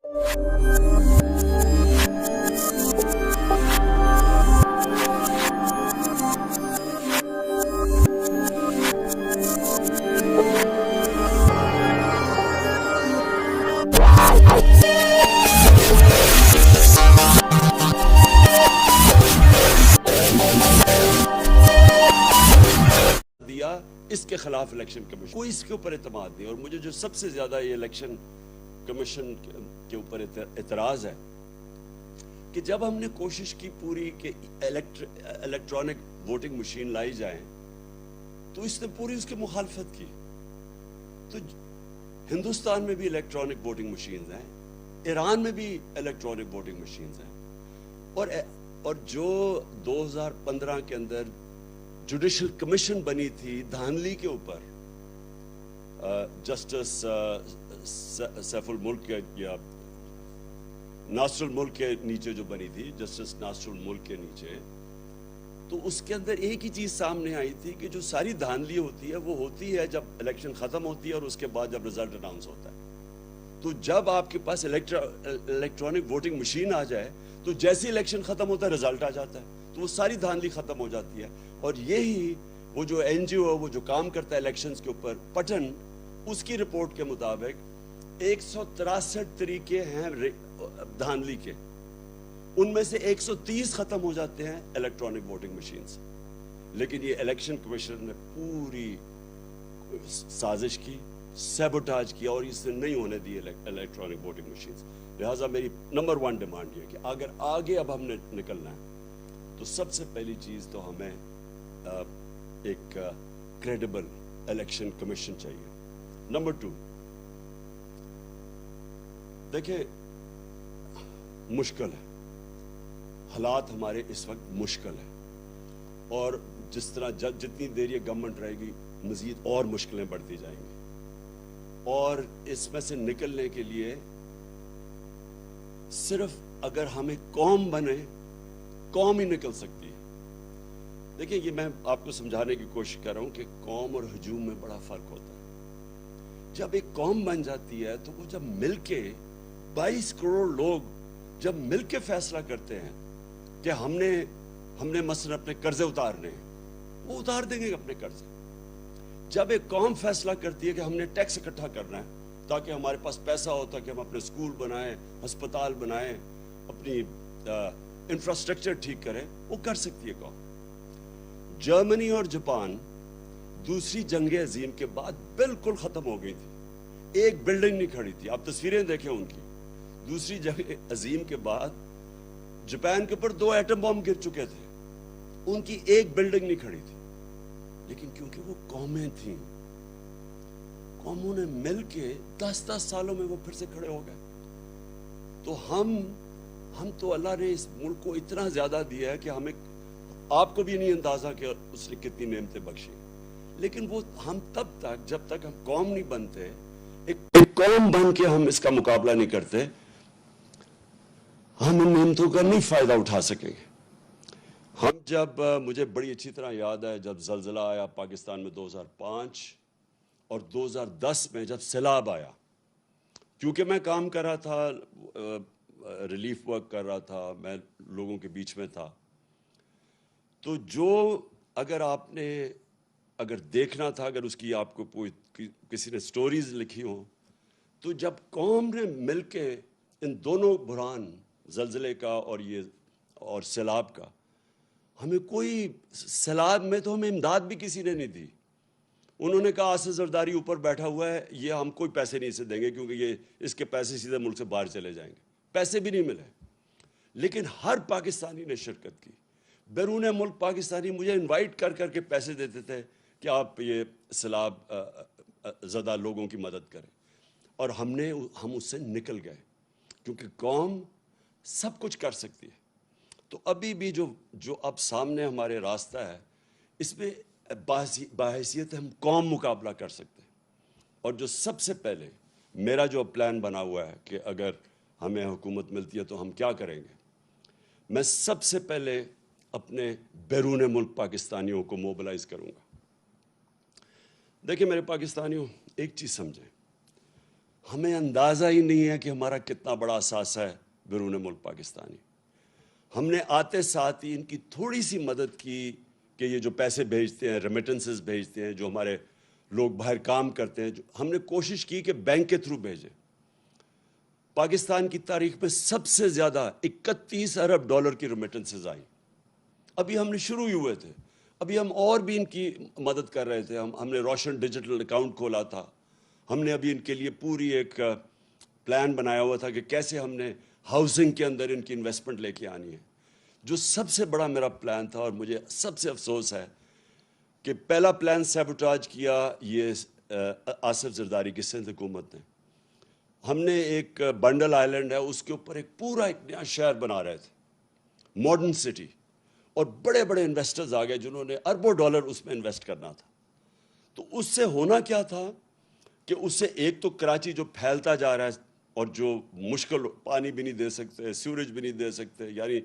اس کے خلاف election commission کوئی اس کے اوپر اعتماد نہیں. اور مجھے جو سب سے زیادہ یہ الیکشن کمیشن کے اوپر اعتراض ہے کہ جب ہم نے کوشش کی پوری کہ الیکٹرانک ووٹنگ مشین لائی جائیں تو اس نے پوری اس کی مخالفت کی. تو ہندوستان میں بھی الیکٹرانک ووٹنگ مشینز ہیں, ایران میں بھی الیکٹرانک ووٹنگ مشینز ہیں, اور جو 2015 کے اندر جوڈیشل کمیشن بنی تھی دھاندلی کے اوپر, جسٹس سیف الملک یا ناصر الملک کے نیچے جو بنی تھی, جسٹس ناصر الملک کے نیچے, تو اس کے اندر ایک ہی چیز سامنے آئی تھی کہ جو ساری دھاندلی ہوتی ہے وہ ہوتی ہے جب الیکشن ختم ہوتی ہے اور اس کے بعد جب رزلٹ اناؤنس ہوتا ہے. تو جب آپ کے پاس الیکٹرانک ووٹنگ مشین آ جائے تو جیسے الیکشن ختم ہوتا ہے رزلٹ آ جاتا ہے, تو وہ ساری دھاندلی ختم ہو جاتی ہے. اور یہی وہ جو این جی او وہ جو کام کرتا ہے الیکشنز کے اوپر, پٹن, اس کی رپورٹ کے مطابق 163 طریقے ہیں دھاندلی کے, ان میں سے 130 ختم ہو جاتے ہیں الیکٹرانک ووٹنگ مشین سے. لیکن یہ الیکشن کمیشن نے پوری سازش کی, سیبوٹاج کیا اور اس نے نہیں ہونے دی الیکٹرانک ووٹنگ مشینز. لہٰذا میری نمبر 1 ڈیمانڈ یہ کہ اگر آگے اب ہم نے نکلنا ہے تو سب سے پہلی چیز تو ہمیں ایک کریڈیبل الیکشن کمیشن چاہیے. نمبر 2, دیکھیں مشکل ہے, حالات ہمارے اس وقت مشکل ہے, اور جس طرح جتنی دیر یہ گورنمنٹ رہے گی مزید اور مشکلیں بڑھتی جائیں گی, اور اس میں سے نکلنے کے لیے صرف اگر ہمیں قوم بنے, قوم ہی نکل سکتی ہے. دیکھیں یہ میں آپ کو سمجھانے کی کوشش کر رہا ہوں کہ قوم اور ہجوم میں بڑا فرق ہوتا ہے. جب ایک قوم بن جاتی ہے تو وہ جب مل کے 22 کروڑ لوگ جب مل کے فیصلہ کرتے ہیں کہ ہم نے مثلا اپنے قرضے اتارنے ہیں, وہ اتار دیں گے اپنے قرضے. جب ایک قوم فیصلہ کرتی ہے کہ ہم نے ٹیکس اکٹھا کرنا ہے تاکہ ہمارے پاس پیسہ ہو, تاکہ ہم اپنے سکول بنائیں, ہسپتال بنائیں, اپنی انفراسٹرکچر ٹھیک کریں, وہ کر سکتی ہے قوم. جرمنی اور جاپان دوسری جنگ عظیم کے بعد بالکل ختم ہو گئی تھی, ایک بلڈنگ نہیں کھڑی تھی. آپ تصویریں دیکھیں ان کی. دوسری جنگ عظیم کے بعد جاپان کے اوپر 2 ایٹم بم گر چکے تھے, ان کی ایک بلڈنگ نہیں کھڑی تھی. لیکن کیونکہ وہ قومیں تھیں, قوموں نے مل کے 10 سالوں میں وہ پھر سے کھڑے ہو گئے. تو ہم تو اللہ نے اس ملک کو اتنا زیادہ دیا ہے کہ ہمیں, آپ کو بھی نہیں اندازہ کہ اس نے کتنی نعمتیں بخشی. لیکن وہ ہم تب تک, جب تک ہم قوم نہیں بنتے, ایک قوم بن کے ہم اس کا مقابلہ نہیں کرتے, ہم ان نعمتوں کا نہیں فائدہ اٹھا سکیں گے. ہم مجھے بڑی اچھی طرح یاد ہے جب زلزلہ آیا پاکستان میں 2005 اور 2010 میں جب سیلاب آیا, کیونکہ میں کام کر رہا تھا, ریلیف ورک کر رہا تھا, میں لوگوں کے بیچ میں تھا. تو اگر دیکھنا تھا, اگر اس کی آپ کو کسی نے سٹوریز لکھی ہوں, تو جب قوم نے مل کے ان دونوں بحران, زلزلے کا اور سیلاب کا, ہمیں کوئی, سیلاب میں تو ہمیں امداد بھی کسی نے نہیں دی. انہوں نے کہا آصف زرداری اوپر بیٹھا ہوا ہے, یہ ہم کوئی پیسے نہیں اسے دیں گے کیونکہ اس کے پیسے سیدھے ملک سے باہر چلے جائیں گے. پیسے بھی نہیں ملے. لیکن ہر پاکستانی نے شرکت کی. بیرون ملک پاکستانی مجھے انوائٹ کر کے پیسے دیتے تھے کہ آپ یہ سیلاب زدہ لوگوں کی مدد کریں, اور ہم اس سے نکل گئے کیونکہ قوم سب کچھ کر سکتی ہے. تو ابھی بھی جو اب سامنے ہمارے راستہ ہے, اس میں باحیثیت ہم قوم مقابلہ کر سکتے ہیں. اور جو سب سے پہلے میرا جو پلان بنا ہوا ہے کہ اگر ہمیں حکومت ملتی ہے تو ہم کیا کریں گے, میں سب سے پہلے اپنے بیرون ملک پاکستانیوں کو موبلائز کروں گا. دیکھیں میرے پاکستانیوں, ایک چیز سمجھیں, ہمیں اندازہ ہی نہیں ہے کہ ہمارا کتنا بڑا اثاثہ ہے بیرون ملک پاکستانی. ہم نے آتے ساتھ ہی ان کی تھوڑی سی مدد کی کہ یہ جو پیسے بھیجتے ہیں، ریمیٹنسز بھیجتے ہیں، جو ہمارے لوگ باہر کام کرتے ہیں، ہم نے کوشش کی کہ بینک کے تھرو بھیجیں. پاکستان کی تاریخ میں سب سے زیادہ 31 ارب ڈالر کی ریمیٹنسز آئیں. ابھی ہم نے شروع ہی ہوئے تھے، ابھی ہم اور بھی ان کی مدد کر رہے تھے. ہم نے روشن ڈیجیٹل اکاؤنٹ کھولا تھا. ہم نے ابھی ان کے لیے پوری ایک پلان بنایا ہوا تھا کہ کیسے ہم نے ہاؤسنگ کے اندر ان کی انویسٹمنٹ لے کے آنی ہے. جو سب سے بڑا میرا پلان تھا، اور مجھے سب سے افسوس ہے کہ پہلا پلان سیبوٹاج کیا یہ آصف زرداری کی سندھ حکومت نے. ہم نے ایک بنڈل آئلینڈ ہے، اس کے اوپر ایک پورا ایک نیا شہر بنا رہے تھے، ماڈرن سٹی، اور بڑے بڑے انویسٹرز آ گئے جنہوں نے اربوں ڈالر اس میں انویسٹ کرنا تھا. تو اس سے ہونا کیا تھا کہ اس سے ایک تو کراچی جو پھیلتا جا رہا ہے اور جو مشکل، پانی بھی نہیں دے سکتے، سیوریج بھی نہیں دے سکتے، یعنی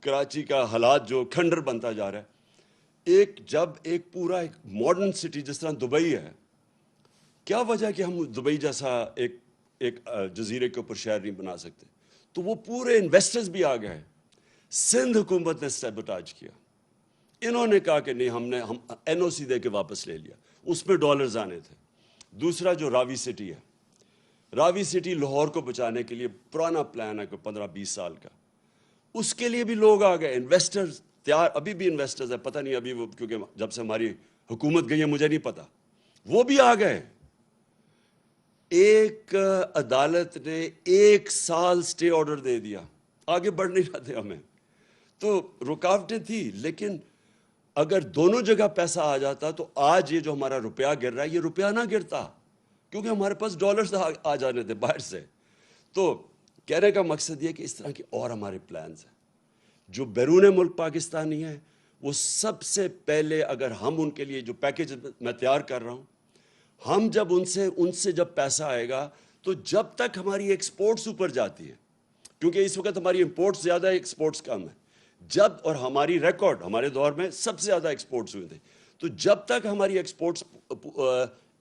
کراچی کا حالات جو کھنڈر بنتا جا رہا ہے. جب ایک پورا ایک ماڈرن سٹی جس طرح دبئی ہے، کیا وجہ کہ ہم دبئی جیسا ایک جزیرے کے اوپر شہر نہیں بنا سکتے؟ تو وہ پورے انویسٹرز بھی آ گئے. سندھ حکومت نے سیبوٹاج کیا. انہوں نے کہا کہ نہیں، ہم این او سی دے کے واپس لے لیا. اس میں ڈالرز آنے تھے. دوسرا جو راوی سٹی ہے، راوی سٹی لاہور کو بچانے کے لیے پرانا پلان ہے کوئی 15-20 سال کا. اس کے لیے بھی لوگ آ گئے، انویسٹرز تیار. ابھی بھی انویسٹرز ہیں، پتہ نہیں ابھی وہ، کیونکہ جب سے ہماری حکومت گئی ہے مجھے نہیں پتا، وہ بھی آ گئے. ایک عدالت نے 1 سال سٹے آرڈر دے دیا، آگے بڑھ نہیں رہا تھے ہمیں. تو رکاوٹیں تھی، لیکن اگر دونوں جگہ پیسہ آ جاتا تو آج یہ جو ہمارا روپیہ گر رہا ہے یہ روپیہ نہ گرتا، کیونکہ ہمارے پاس ڈالرز آ جانے تھے باہر سے. تو کہنے کا مقصد یہ کہ اس طرح کے اور ہمارے پلانز ہیں. جو بیرون ملک پاکستانی ہیں وہ سب سے پہلے، اگر ہم ان کے لیے جو پیکیج میں تیار کر رہا ہوں، ہم جب ان سے جب پیسہ آئے گا تو جب تک ہماری ایکسپورٹس اوپر جاتی ہے، کیونکہ اس وقت ہماری امپورٹس زیادہ ہے، ایکسپورٹس کم ہے، اور ہماری ریکارڈ ہمارے دور میں سب سے زیادہ ایکسپورٹس ہوئے تھے. تو جب تک ہماری ایکسپورٹس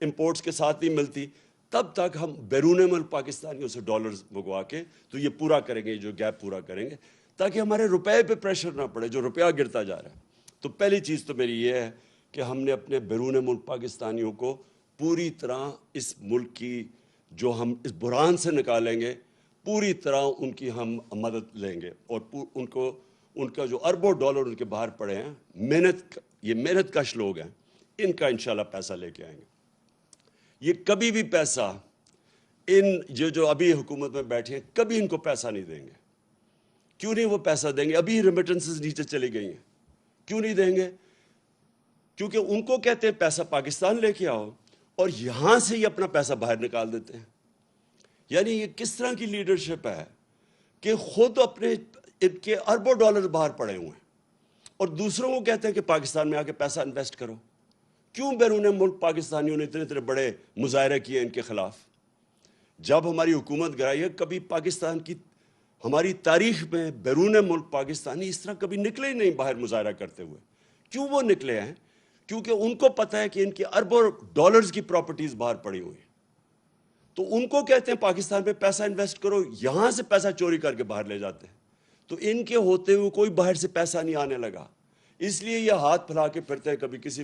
امپورٹس کے ساتھ نہیں ملتی، تب تک ہم بیرون ملک پاکستانیوں سے ڈالرز منگوا کے تو یہ پورا کریں گے، جو گیپ پورا کریں گے، تاکہ ہمارے روپے پہ پریشر نہ پڑے جو روپیہ گرتا جا رہا ہے. تو پہلی چیز تو میری یہ ہے کہ ہم نے اپنے بیرون ملک پاکستانیوں کو پوری طرح اس ملک کی، جو ہم اس بحران سے نکالیں گے، پوری طرح ان کی ہم مدد لیں گے. اور ان کا جو اربوں ڈالر ان کے باہر پڑے ہیں، یہ محنت کش لوگ ہیں، ان کا انشاءاللہ پیسہ لے کے آئیں گے. یہ کبھی بھی پیسہ جو ابھی حکومت میں بیٹھے ہیں کبھی ان کو پیسہ نہیں دیں گے. کیوں نہیں وہ پیسہ دیں گے؟ ابھی ریمیٹنسز نیچے چلی گئی ہیں، کیوں نہیں دیں گے؟ کیونکہ ان کو کہتے ہیں پیسہ پاکستان لے کے آؤ، اور یہاں سے یہ اپنا پیسہ باہر نکال دیتے ہیں. یعنی یہ کس طرح کی لیڈرشپ ہے کہ خود اپنے ان کے اربوں ڈالر باہر پڑے ہوئے ہیں، اور دوسروں کو کہتے ہیں کہ پاکستان میں آ کے پیسہ انویسٹ کرو. کیوں بیرون ملک پاکستانیوں نے اتنے بڑے مظاہرے کیے ان کے خلاف؟ جب ہماری حکومت گرائی ہے، کبھی پاکستان کی، ہماری تاریخ میں بیرون ملک پاکستانی اس طرح کبھی نکلے ہی نہیں باہر مظاہرہ کرتے ہوئے. کیوں وہ نکلے ہیں؟ کیونکہ ان کو پتہ ہے کہ ان کی اربوں ڈالرز کی پراپرٹیز باہر پڑی ہوئی ہیں. تو ان کو کہتے ہیں پاکستان پہ پیسہ انویسٹ کرو، یہاں سے پیسہ چوری کر کے باہر لے جاتے ہیں. تو ان کے ہوتے ہوئے کوئی باہر سے پیسہ نہیں آنے لگا، اس لیے یہ ہاتھ پھیلا کے پھرتے ہیں کبھی کسی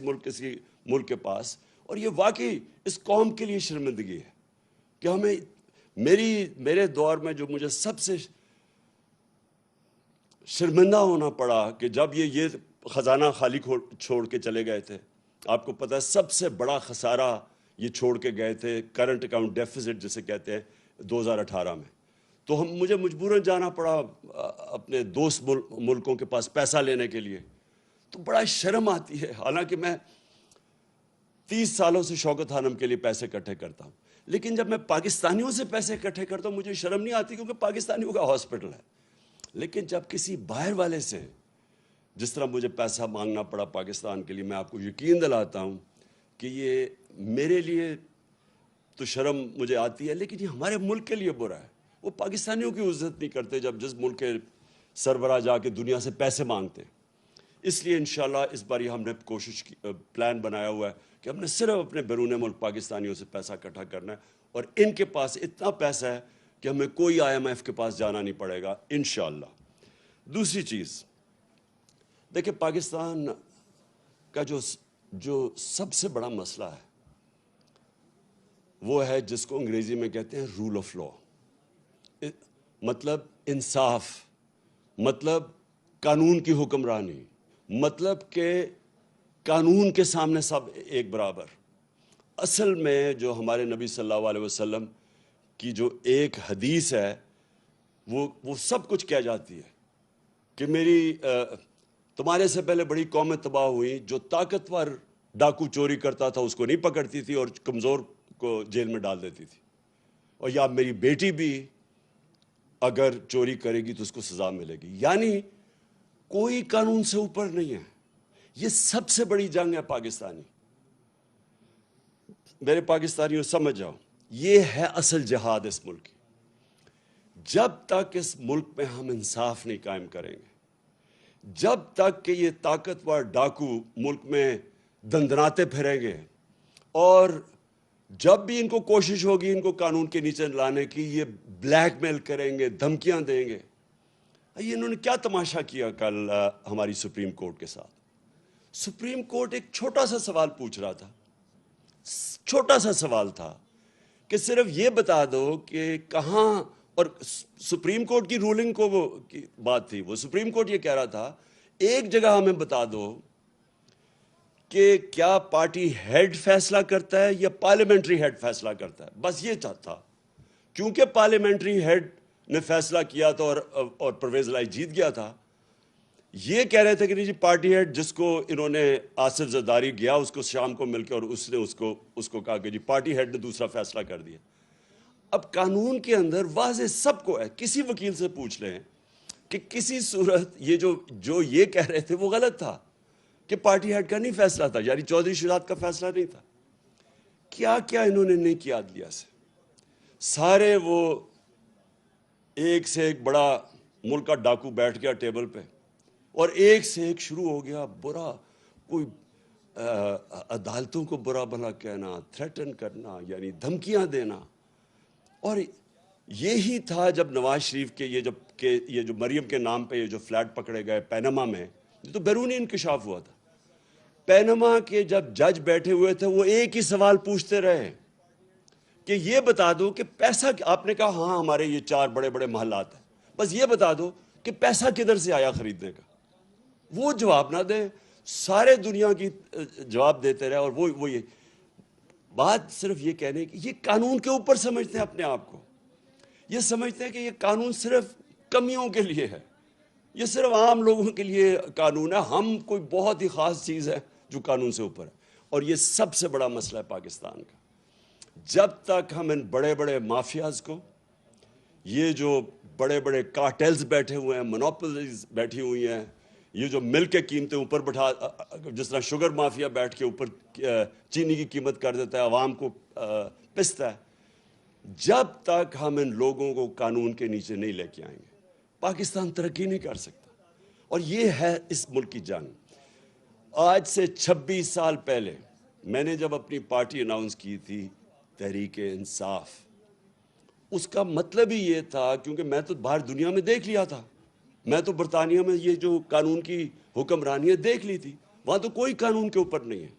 ملک کے پاس. اور یہ واقعی اس قوم کے لیے شرمندگی ہے کہ ہمیں، میرے دور میں جو مجھے سب سے شرمندہ ہونا پڑا کہ جب یہ خزانہ خالی چھوڑ کے چلے گئے تھے. آپ کو پتہ ہے سب سے بڑا خسارہ یہ چھوڑ کے گئے تھے، کرنٹ اکاؤنٹ ڈیفیسٹ جسے کہتے ہیں، 2018 میں. تو مجھے مجبوراً جانا پڑا اپنے دوست ملکوں کے پاس پیسہ لینے کے لیے. تو بڑا شرم آتی ہے، حالانکہ میں 30 سالوں سے شوکت خانم کے لیے پیسے اکٹھے کرتا ہوں، لیکن جب میں پاکستانیوں سے پیسے اکٹھے کرتا ہوں مجھے شرم نہیں آتی، کیونکہ پاکستانیوں کا ہاسپٹل ہے. لیکن جب کسی باہر والے سے، جس طرح مجھے پیسہ مانگنا پڑا پاکستان کے لیے، میں آپ کو یقین دلاتا ہوں کہ یہ میرے لیے تو شرم مجھے آتی ہے، لیکن یہ ہمارے ملک کے لیے برا ہے. وہ پاکستانیوں کی عزت نہیں کرتے جس ملک کے سربراہ جا کے دنیا سے پیسے مانگتے. اس لیے انشاءاللہ اس بار ہم نے کوشش کی، پلان بنایا ہوا ہے کہ ہم نے صرف اپنے بیرون ملک پاکستانیوں سے پیسہ اکٹھا کرنا ہے، اور ان کے پاس اتنا پیسہ ہے کہ ہمیں کوئی IMF کے پاس جانا نہیں پڑے گا انشاءاللہ۔ دوسری چیز دیکھیں، پاکستان کا جو سب سے بڑا مسئلہ ہے وہ ہے جس کو انگریزی میں کہتے ہیں رول آف لا، مطلب انصاف، مطلب قانون کی حکمرانی، مطلب کہ قانون کے سامنے سب ایک برابر۔ اصل میں جو ہمارے نبی صلی اللہ علیہ وسلم کی جو ایک حدیث ہے وہ سب کچھ کہہ جاتی ہے کہ تمہارے سے پہلے بڑی قومیں تباہ ہوئیں، جو طاقتور ڈاکو چوری کرتا تھا اس کو نہیں پکڑتی تھی اور کمزور کو جیل میں ڈال دیتی تھی، اور یا میری بیٹی بھی اگر چوری کرے گی تو اس کو سزا ملے گی۔ یعنی کوئی قانون سے اوپر نہیں ہے۔ یہ سب سے بڑی جنگ ہے پاکستانی۔ میرے پاکستانیوں سمجھ جاؤ، یہ ہے اصل جہاد اس ملک کی۔ جب تک اس ملک میں ہم انصاف نہیں قائم کریں گے، جب تک کہ یہ طاقتور ڈاکو ملک میں دندناتے پھریں گے، اور جب بھی ان کو کوشش ہوگی ان کو قانون کے نیچے لانے کی، یہ بلیک میل کریں گے، دھمکیاں دیں گے۔ یہ انہوں نے کیا تماشا کیا کل ہماری سپریم کورٹ کے ساتھ؟ سپریم کورٹ ایک چھوٹا سا سوال پوچھ رہا تھا، چھوٹا سا سوال تھا کہ صرف یہ بتا دو کہ کہاں، اور سپریم کورٹ کی رولنگ کو وہ کی بات تھی، وہ سپریم کورٹ یہ کہہ رہا تھا ایک جگہ ہمیں بتا دو کہ کیا پارٹی ہیڈ فیصلہ کرتا ہے یا پارلیمنٹری ہیڈ فیصلہ کرتا ہے، بس یہ چاہتا۔ کیونکہ پارلیمنٹری ہیڈ نے فیصلہ کیا تھا اور پرویز الہی جیت گیا تھا، یہ کہہ رہے تھے کہ نہیں جی پارٹی ہیڈ جس کو انہوں نے آصف زرداری گیا اس کو شام کو مل کے، اور اس نے اس کو کہا کہ جی پارٹی ہیڈ نے دوسرا فیصلہ کر دیا۔ اب قانون کے اندر واضح سب کو ہے، کسی وکیل سے پوچھ لیں کہ کسی صورت یہ جو یہ کہہ رہے تھے وہ غلط تھا کہ پارٹی ہیڈ کا نہیں فیصلہ تھا، یعنی چودھری شہزاد کا فیصلہ نہیں تھا۔ کیا کیا انہوں نے نہیں کیا عدلیہ سے، سارے وہ ایک سے ایک بڑا ملک کا ڈاکو بیٹھ گیا ٹیبل پہ، اور ایک سے ایک شروع ہو گیا برا، کوئی عدالتوں کو برا بھلا کہنا، تھریٹن کرنا، یعنی دھمکیاں دینا۔ اور یہی تھا جب نواز شریف کے یہ جو مریم کے نام پہ یہ جو فلیٹ پکڑے گئے پینما میں، یہ تو بیرونی انکشاف ہوا تھا۔ پینما کے جب جج بیٹھے ہوئے تھے وہ ایک ہی سوال پوچھتے رہے کہ یہ بتا دو کہ پیسہ، آپ نے کہا ہاں ہمارے یہ 4 بڑے بڑے محلات ہیں، بس یہ بتا دو کہ پیسہ کدھر سے آیا خریدنے کا۔ وہ جواب نہ دیں، سارے دنیا کی جواب دیتے رہے، اور وہ یہ بات صرف یہ کہنے کی، یہ قانون کے اوپر سمجھتے ہیں اپنے آپ کو، یہ سمجھتے ہیں کہ یہ قانون صرف کمیوں کے لیے ہے، یہ صرف عام لوگوں کے لیے قانون ہے، ہم کوئی بہت ہی خاص چیز ہے جو قانون سے اوپر ہے۔ اور یہ سب سے بڑا مسئلہ ہے پاکستان کا۔ جب تک ہم ان بڑے بڑے مافیاز کو، یہ جو بڑے بڑے کارٹیلز بیٹھے ہوئے ہیں، مونوپولیز بیٹھی ہوئی ہیں، یہ جو مل کے قیمتیں اوپر بٹھا، جس طرح شوگر مافیا بیٹھ کے اوپر چینی کی قیمت کر دیتا ہے، عوام کو پستا ہے، جب تک ہم ان لوگوں کو قانون کے نیچے نہیں لے کے آئیں گے پاکستان ترقی نہیں کر سکتا۔ اور یہ ہے اس ملک کی جنگ۔ آج سے 26 سال پہلے میں نے جب اپنی پارٹی اناؤنس کی تھی تحریک انصاف، اس کا مطلب ہی یہ تھا، کیونکہ میں تو باہر دنیا میں دیکھ لیا تھا، میں تو برطانیہ میں یہ جو قانون کی حکمرانی دیکھ لی تھی، وہاں تو کوئی قانون کے اوپر نہیں ہے۔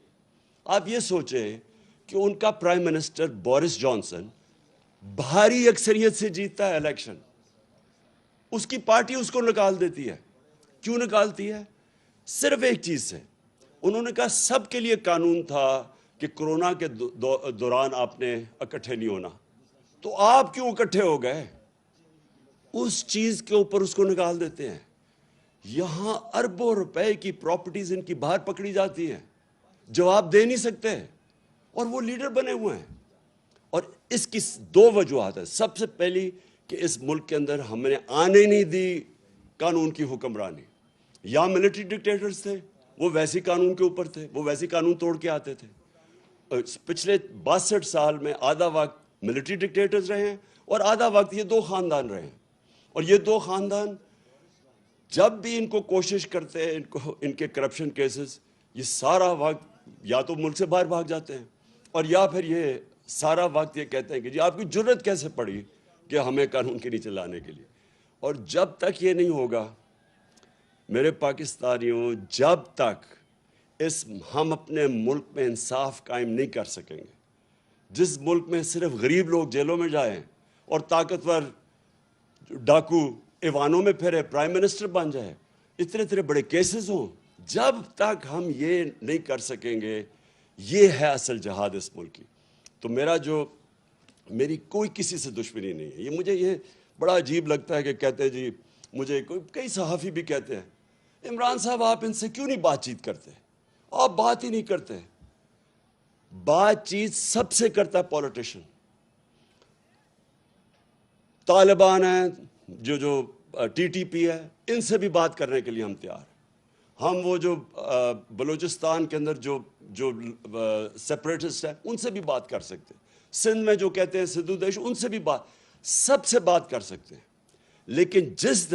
آپ یہ سوچیں کہ ان کا پرائم منسٹر بورس جانسن بھاری اکثریت سے جیتتا ہے الیکشن، اس کی پارٹی اس کو نکال دیتی ہے۔ کیوں نکالتی ہے؟ صرف ایک چیز سے، انہوں نے کہا سب کے لیے قانون تھا کہ کرونا کے دوران آپ نے اکٹھے نہیں ہونا، تو آپ کیوں اکٹھے ہو گئے؟ اس چیز کے اوپر اس کو نکال دیتے ہیں۔ یہاں اربوں روپے کی پراپرٹیز ان کی باہر پکڑی جاتی ہیں، جواب دے نہیں سکتے، اور وہ لیڈر بنے ہوئے ہیں۔ اور اس کی 2 وجوہات ہیں۔ سب سے پہلی کہ اس ملک کے اندر ہم نے آنے نہیں دی قانون کی حکمرانی، یا ملٹری ڈکٹیٹرز تھے، وہ ویسی قانون کے اوپر تھے، وہ ویسی قانون توڑ کے آتے تھے۔ پچھلے 62 سال میں آدھا وقت ملٹری ڈکٹیٹرز رہے ہیں اور آدھا وقت یہ 2 خاندان رہے ہیں، اور یہ 2 خاندان جب بھی ان کو کوشش کرتے ہیں، ان کے کرپشن کیسز، یہ سارا وقت یا تو ملک سے باہر بھاگ جاتے ہیں، اور یا پھر یہ سارا وقت یہ کہتے ہیں کہ جی آپ کی جرت کیسے پڑی کہ ہمیں قانون کے نیچے لانے کے لیے. اور جب تک یہ نہیں ہوگا میرے پاکستانیوں، جب تک ہم اپنے ملک میں انصاف قائم نہیں کر سکیں گے، جس ملک میں صرف غریب لوگ جیلوں میں جائیں اور طاقتور ڈاکو ایوانوں میں پھرے، پرائم منسٹر بن جائے، اتنے بڑے کیسز ہوں، جب تک ہم یہ نہیں کر سکیں گے، یہ ہے اصل جہاد اس ملک کی. تو میری کوئی کسی سے دشمنی نہیں ہے. مجھے یہ بڑا عجیب لگتا ہے کہ کہتے ہیں جی، مجھے کئی صحافی بھی کہتے ہیں عمران صاحب آپ ان سے کیوں نہیں بات چیت کرتے، آپ بات ہی نہیں کرتے. بات چیت سب سے کرتا ہے پولیٹیشن. طالبان ہیں جو ٹی ٹی پی ہے، ان سے بھی بات کرنے کے لیے ہم تیار ہیں. ہم وہ جو بلوچستان کے اندر جو سیپریٹسٹ ہیں ان سے بھی بات کر سکتے ہیں. سندھ میں جو کہتے ہیں سدھو دیش، ان سے بھی سب سے بات کر سکتے ہیں. لیکن جس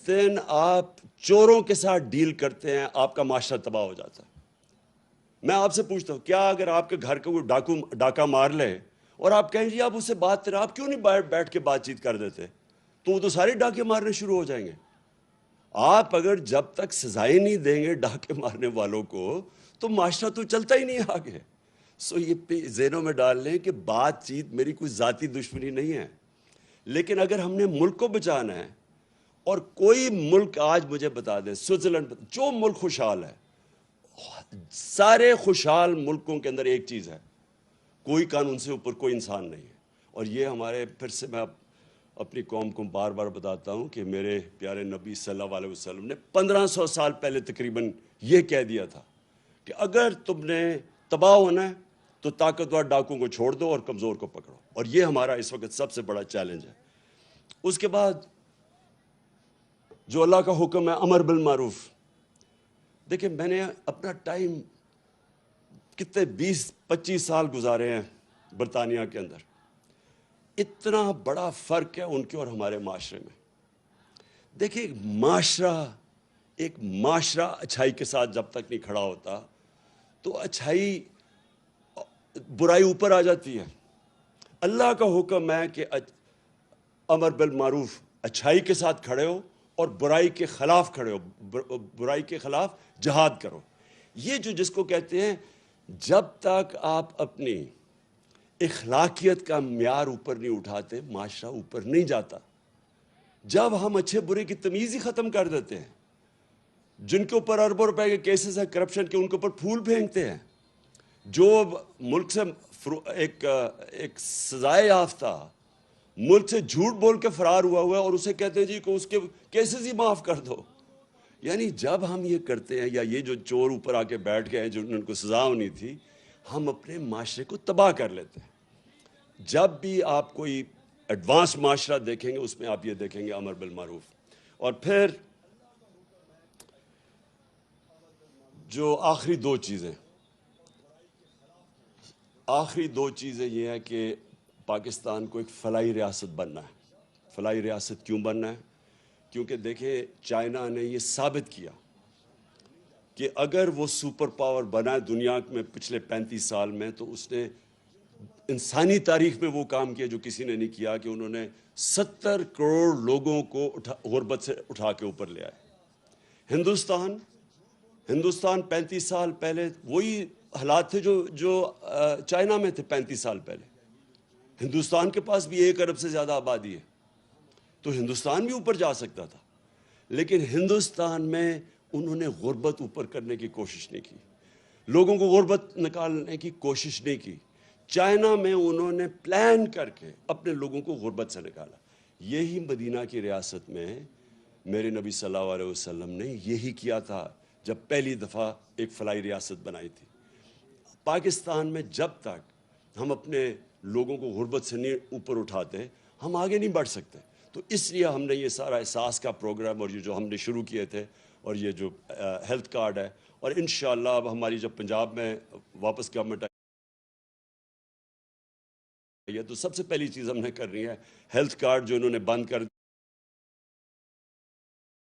دن آپ چوروں کے ساتھ ڈیل کرتے ہیں، آپ کا معاشرہ تباہ ہو جاتا ہے. میں آپ سے پوچھتا ہوں، کیا اگر آپ کے گھر کو کوئی ڈاکہ مار لے اور آپ کہیں جی آپ اس سے بات کریں، آپ کیوں نہیں بیٹھ کے بات چیت کر دیتے؟ تو وہ تو سارے ڈاکے مارنے شروع ہو جائیں گے. آپ اگر جب تک سزائیں نہیں دیں گے ڈاکے مارنے والوں کو، تو معاشرہ تو چلتا ہی نہیں آگے. یہ ذہنوں میں ڈال لیں کہ بات چیت میری کوئی ذاتی دشمنی نہیں ہے، لیکن اگر ہم نے ملک کو بچانا ہے، اور کوئی ملک آج مجھے بتا دیں، سوئٹزرلینڈ، جو ملک خوشحال ہے، سارے خوشحال ملکوں کے اندر ایک چیز ہے، کوئی قانون سے اوپر کوئی انسان نہیں ہے. اور یہ ہمارے، پھر سے میں اپنی قوم کو بار بار بتاتا ہوں کہ میرے پیارے نبی صلی اللہ علیہ وسلم نے 1500 سال پہلے تقریباً یہ کہہ دیا تھا کہ اگر تم نے تباہ ہونا ہے تو طاقتور ڈاکوں کو چھوڑ دو اور کمزور کو پکڑو. اور یہ ہمارا اس وقت سب سے بڑا چیلنج ہے. اس کے بعد جو اللہ کا حکم ہے امر بالمعروف. دیکھیں، میں نے اپنا ٹائم کتنے 20-25 سال گزارے ہیں برطانیہ کے اندر. اتنا بڑا فرق ہے ان کے اور ہمارے معاشرے میں. دیکھیں، ایک معاشرہ اچھائی کے ساتھ جب تک نہیں کھڑا ہوتا تو برائی اوپر آ جاتی ہے. اللہ کا حکم ہے کہ امر بالمعروف، اچھائی کے ساتھ کھڑے ہو اور برائی کے خلاف کھڑے ہو، برائی کے خلاف جہاد کرو. یہ جس کو کہتے ہیں، جب تک آپ اپنی اخلاقیت کا معیار اوپر نہیں اٹھاتے، معاشرہ اوپر نہیں جاتا. جب ہم اچھے برے کی تمیز ہی ختم کر دیتے ہیں، جن کے اوپر اربوں روپے کے کیسز ہیں کرپشن کے، ان کے اوپر پھول پھینکتے ہیں. جو ملک سے ایک سزائے یافتہ ملک سے جھوٹ بول کے فرار ہوا ہے اور اسے کہتے ہیں جی کہ اس کے کیسز ہی معاف کر دو. یعنی جب ہم یہ کرتے ہیں، یا یہ جو چور اوپر آ کے بیٹھ گئے ہیں جن کو سزا ہونی تھی، ہم اپنے معاشرے کو تباہ کر لیتے ہیں. جب بھی آپ کوئی ایڈوانس معاشرہ دیکھیں گے، اس میں آپ یہ دیکھیں گے امر بالمعروف. اور پھر جو آخری دو چیزیں یہ ہے کہ پاکستان کو ایک فلاحی ریاست بننا ہے. فلاحی ریاست کیوں بننا ہے؟ کیونکہ دیکھیں، چائنا نے یہ ثابت کیا کہ اگر وہ سپر پاور بنا دنیا میں پچھلے 35 سال میں، تو اس نے انسانی تاریخ میں وہ کام کیا جو کسی نے نہیں کیا، کہ انہوں نے 70 کروڑ لوگوں کو غربت سے اٹھا کے اوپر لے آئے. ہندوستان 35 سال پہلے وہی حالات تھے جو چائنا میں تھے 35 سال پہلے. ہندوستان کے پاس بھی 1 ارب سے زیادہ آبادی ہے، تو ہندوستان بھی اوپر جا سکتا تھا. لیکن ہندوستان میں انہوں نے غربت اوپر کرنے کی کوشش نہیں کی، لوگوں کو غربت نکالنے کی کوشش نہیں کی. چائنا میں انہوں نے پلان کر کے اپنے لوگوں کو غربت سے نکالا. یہی مدینہ کی ریاست میں میرے نبی صلی اللہ علیہ وسلم نے یہی کیا تھا جب پہلی دفعہ ایک فلاحی ریاست بنائی تھی. پاکستان میں جب تک ہم اپنے لوگوں کو غربت سے نہیں اوپر اٹھاتے، ہم آگے نہیں بڑھ سکتے. تو اس لیے ہم نے یہ سارا احساس کا پروگرام اور یہ جو ہم نے شروع کیے تھے، اور یہ جو ہیلتھ کارڈ ہے، اور انشاءاللہ اب ہماری جب پنجاب میں واپس گورنمنٹ آئی ہے تو سب سے پہلی چیز ہم نے کرنی ہے ہیلتھ کارڈ جو انہوں نے بند کر